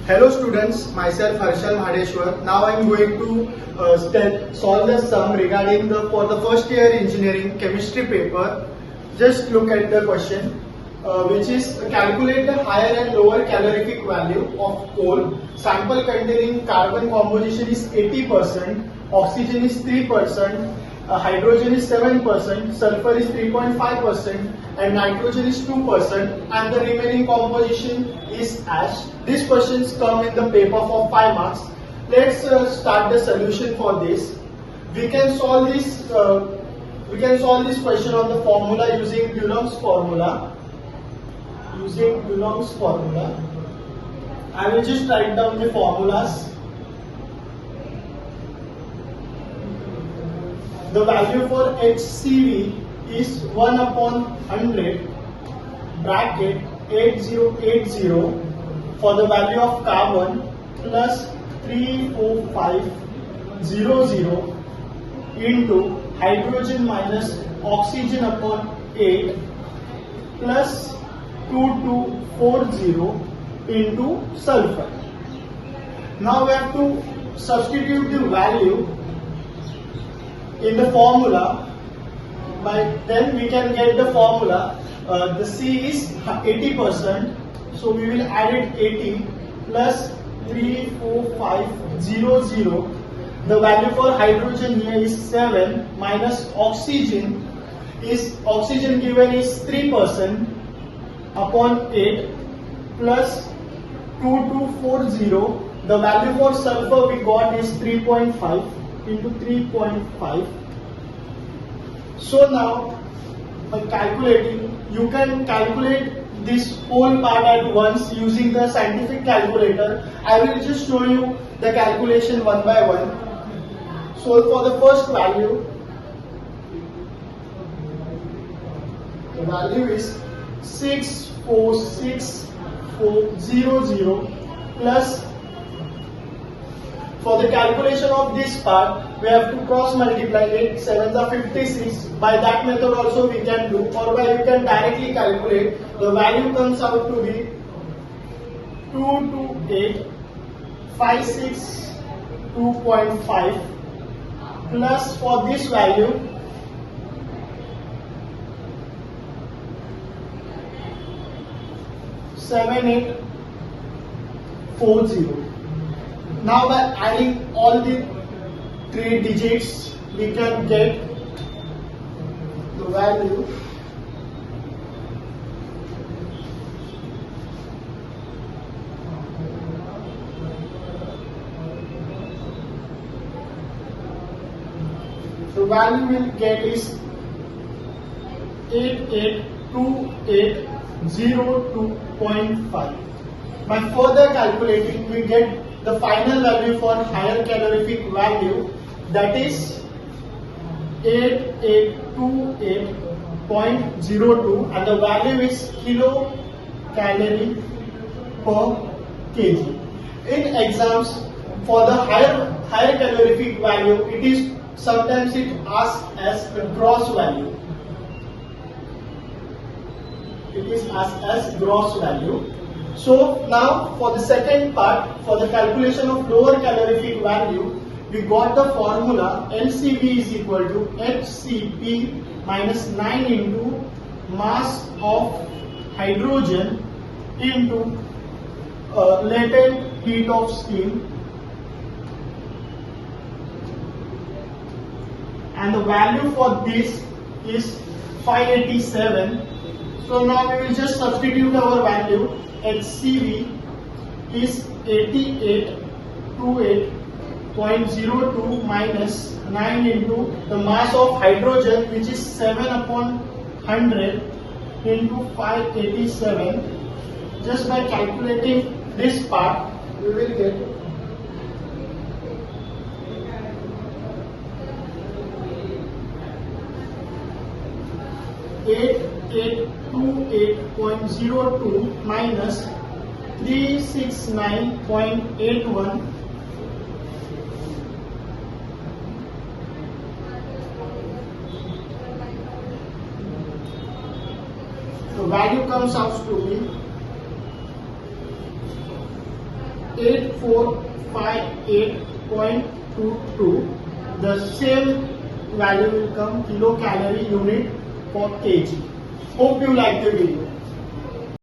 Hello students, myself Harshal Mahadeshwar. Now I am going to solve the sum regarding for the first year engineering chemistry paper. Just look at the question, which is calculate the higher and lower calorific value of coal. Sample containing carbon composition is 80%, oxygen is 3%, hydrogen is 7%, sulfur is 3.5%, and nitrogen is 2%, and the remaining composition is ash. These questions come in the paper for 5 marks. Let's start the solution for this. We can solve this. Question on the formula using Coulomb's formula. I will just write down the formulas. The value for HCV is 1 upon 100 bracket 8080 for the value of carbon plus 34500 into hydrogen minus oxygen upon 8 plus 2240 into sulfur. Now we have to substitute the value in the formula. Then we can get the formula. The C is 80%, so we will add it 80 plus 34500. The value for hydrogen here is 7 minus oxygen given is 3% upon 8 plus 2240. The value for sulfur we got is 3.5 into 3.5. So now by calculating, you can calculate this whole part at once using the scientific calculator. I will just show you the calculation one by one. So for the first value, the value is 646,400 plus. For the calculation of this part, we have to cross multiply 8 7s are 56. By that method also we can do, or by you can directly calculate. The value comes out to be 228,562.5 plus for this value 7840. Now by adding all the 3 digits, we can get the value will get is 882802.5. By further calculating, we get the final value for higher calorific value, that is 8828.02, and the value is kilocalorie per kg. In exams, for the higher calorific value, sometimes it asks as the gross value. It is asked as gross value. So now for the second part, for the calculation of lower calorific value, we got the formula LCV is equal to HCP minus 9 into mass of hydrogen into latent heat of steam, and the value for this is 587. So now we will just substitute our value. HCV is 8828.02 minus 9 into the mass of hydrogen, which is 7 upon 100 into 587. Just by calculating this part, we will get 8828.02 minus 369.81. The value comes out to be 8458.22. The same value will come kilocalorie unit for kg. Hope you like the video.